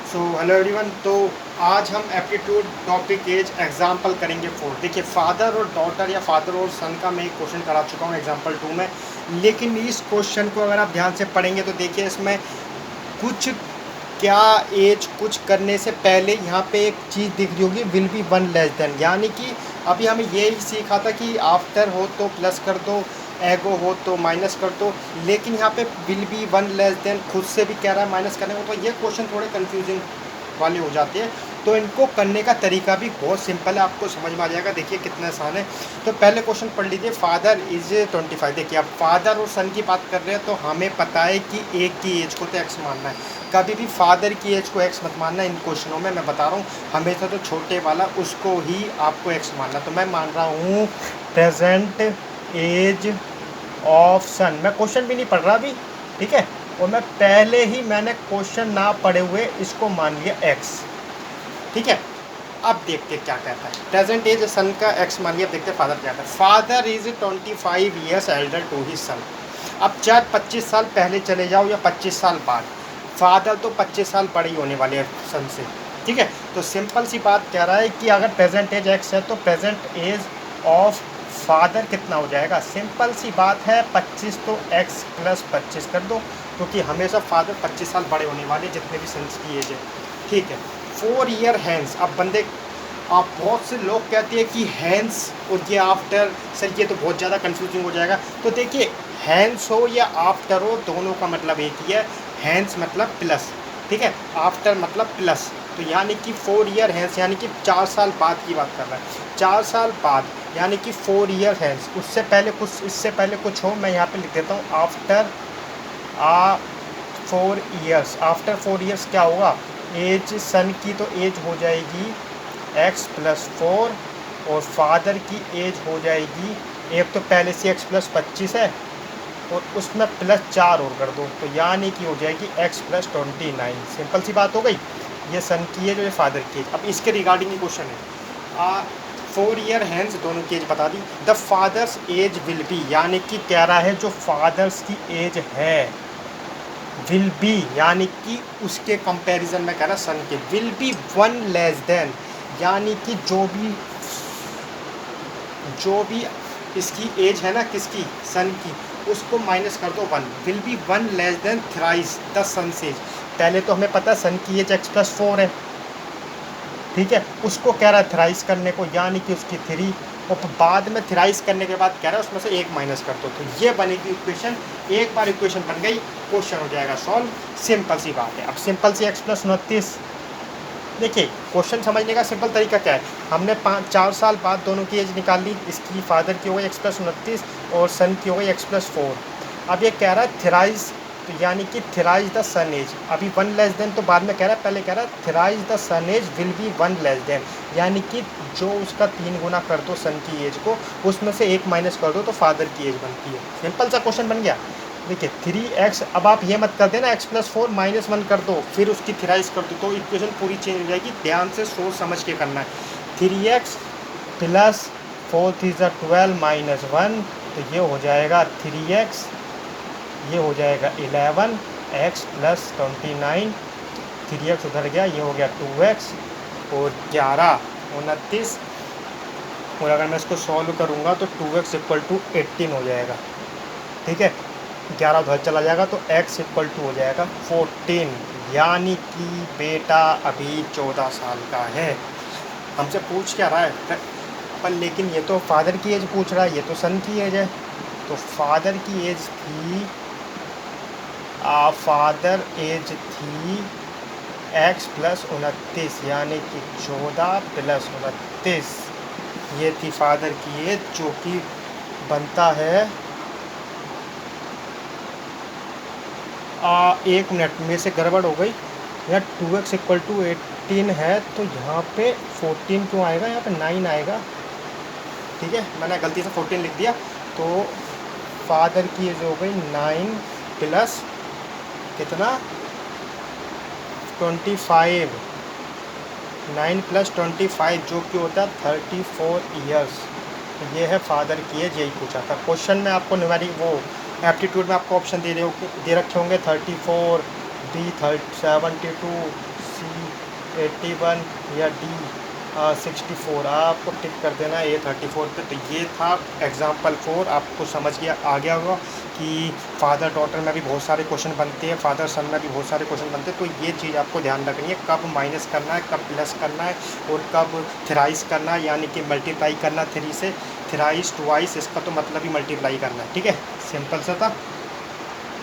So hello everyone. तो आज हम एप्टीट्यूड टॉपिक एज एग्जाम्पल करेंगे 4। देखिए, फादर और डॉटर या फादर और सन का मैं एक क्वेश्चन करा चुका हूँ एग्जाम्पल 2 में, लेकिन इस क्वेश्चन को अगर आप ध्यान से पढ़ेंगे तो देखिए इसमें कुछ क्या एज कुछ करने से पहले यहाँ पे एक चीज़ दिख रही होगी, will be one less than, यानी कि अभी हमें ये ही सीखा था कि आफ्टर हो तो प्लस कर दो, एगो हो तो माइनस कर दो, लेकिन यहाँ पे will be one less then खुद से भी कह रहा है माइनस करने को, तो ये क्वेश्चन थोड़े कंफ्यूजिंग वाले हो जाते हैं। तो इनको करने का तरीका भी बहुत सिंपल है, आपको समझ में आ जाएगा। देखिए कितना आसान है। तो पहले क्वेश्चन पढ़ लीजिए, फादर इज 25। देखिए अब फादर और सन की बात कर रहे हैं तो हमें पता है कि एक की एज को तो एक्स मानना है, कभी भी फादर की एज को एक्स मत मानना। इन क्वेश्चनों में मैं बता रहा हूँ, हमेशा तो छोटे वाला उसको ही आपको एक्स मानना। तो मैं मान रहा हूँ प्रेजेंट एज ऑफ सन, मैं क्वेश्चन भी नहीं पढ़ रहा अभी, ठीक है, और मैं पहले ही मैंने क्वेश्चन ना पढ़े हुए इसको मान लिया एक्स, ठीक है। अब देखते क्या कहता है, प्रेजेंट एज सन का एक्स मान लिया, देखते फादर क्या कहता है। Father is 25 years elder to his son. अब चाहे 25 साल पहले चले जाओ या 25 साल बाद, फादर तो 25 साल बड़े ही होने वाले हैं सन से, ठीक है। तो सिंपल सी बात कह रहा है कि अगर प्रेजेंट एज एक्स है तो प्रेजेंट एज ऑफ फादर कितना हो जाएगा। सिंपल सी बात है, 25 तो x प्लस 25 कर दो, क्योंकि हमेशा फादर 25 साल बड़े होने वाले जितने भी सन्स की एज है, ठीक है। 4 ईयर हैंस, अब बंदे आप बहुत से लोग कहते हैं कि हैंस और ये आफ्टर, सर ये तो बहुत ज़्यादा कंफ्यूजिंग हो जाएगा। तो देखिए हैंस हो या आफ्टर हो, दोनों का मतलब एक ही है। हैंस मतलब प्लस, ठीक है, आफ्टर मतलब प्लस। तो यानी कि 4 ईयर हैंस यानी कि 4 साल बाद की बात कर रहा है। 4 साल बाद यानी कि 4 ईयर हैंस, उससे पहले कुछ, इससे पहले कुछ हो, मैं यहाँ पे लिख देता हूँ आफ्टर 4 ईयर्स। आफ्टर 4 ईयर्स क्या होगा, एज सन की तो एज हो जाएगी x प्लस 4 और फादर की एज हो जाएगी, एक तो पहले से x प्लस 25 है और उसमें प्लस 4 और कर दो, तो यानी कि हो जाएगी x प्लस 29। सिंपल सी बात हो गई, ये सन की एज और ये फादर की एज। अब इसके रिगार्डिंग ही क्वेश्चन है, 4 ईयर हैंस दोनों की एज बता दी। The father's age will be, यानी कि कह रहा है जो फादर्स की एज है विल बी, यानी कि उसके कंपैरिजन में कह रहा सन के, will be one less than, यानी कि जो भी इसकी एज है ना, किसकी, सन की, उसको माइनस कर दो 1, will be one less than thrice the son age. पहले तो हमें पता है सन की एज x प्लस 4 है, ठीक है, उसको कह रहा है थ्राइस करने को, यानी कि उसकी 3, और बाद में थ्राइस करने के बाद कह रहा है उसमें से 1 माइनस कर दो, तो ये बनेगी इक्वेशन। एक बार इक्वेशन बन गई, क्वेश्चन हो जाएगा सॉल्व। सिंपल सी बात है। अब सिंपल सी x प्लस 29, देखिए क्वेश्चन समझने का सिंपल तरीका क्या है, हमने 4 साल बाद दोनों की एज निकाल ली, इसकी फादर की हो गई x प्लस 29 और सन की हो गई x प्लस 4। अब ये कह रहा है थ्राइज, तो यानी कि थ्राइज द सन एज, अभी 1 लेस देन तो बाद में कह रहा है, पहले कह रहा है thrice the son age will be 1 less than, यानी कि जो उसका 3 गुना कर दो सन की एज को, उसमें से 1 माइनस कर दो तो फादर की एज बनती है। सिंपल सा क्वेश्चन बन गया। देखिए 3x, अब आप ये मत कर देना x प्लस 4 माइनस 1 कर दो फिर उसकी थ्राइज कर दो, तो इक्वेशन पूरी चेंज हो जाएगी। ध्यान से सोच समझ के करना है। 3x प्लस 4 3 12 माइनस 1, तो ये हो जाएगा 3x, ये हो जाएगा 11, x प्लस 29, 3x उधर गया, ये हो गया 2x और 11 29, और अगर मैं इसको सॉल्व करूँगा तो 2x इक्वल टू 18 हो जाएगा, ठीक है। 11 उधर चला जाएगा तो x इक्वल टू हो जाएगा 14, यानी कि बेटा अभी 14 साल का है। हमसे पूछ क्या रहा है पर, लेकिन ये तो फादर की एज पूछ रहा है, ये तो सन की एज है। तो फादर की एज थी, फादर एज थी x प्लस 29, यानी कि 14 प्लस 29, ये थी फादर की एज, जो कि बनता है 1 मिनट में से गड़बड़ हो गई, यहाँ 2x इक्वल टू 18 है तो यहाँ पे 14 क्यों आएगा, यहाँ पे 9 आएगा, ठीक है, मैंने गलती से 14 लिख दिया। तो फादर की एज हो गई 9 प्लस कितना, 25, 9 प्लस 25 जो कि होता है 34 ईयर्स। ये है फादर की एज, यही पूछा था क्वेश्चन में आपको। न्यूमेरिक वो एप्टीट्यूड में आपको ऑप्शन दे रखे होंगे 34, B 72, C 81 या डी 64, आपको टिक कर देना है A34 पे। तो ये था एग्जाम्पल 4, आपको समझ आ गया होगा कि फादर डॉटर में भी बहुत सारे क्वेश्चन बनते हैं, फादर सन में भी बहुत सारे क्वेश्चन बनते हैं। तो ये चीज़ आपको ध्यान रखनी है, कब माइनस करना है, कब प्लस करना है, और कब थ्राइस करना है, यानी कि मल्टीप्लाई करना 3 से, थ्राइस ट्वाइस, इसका तो मतलब ही मल्टीप्लाई करना है। ठीक है, सिंपल सा था।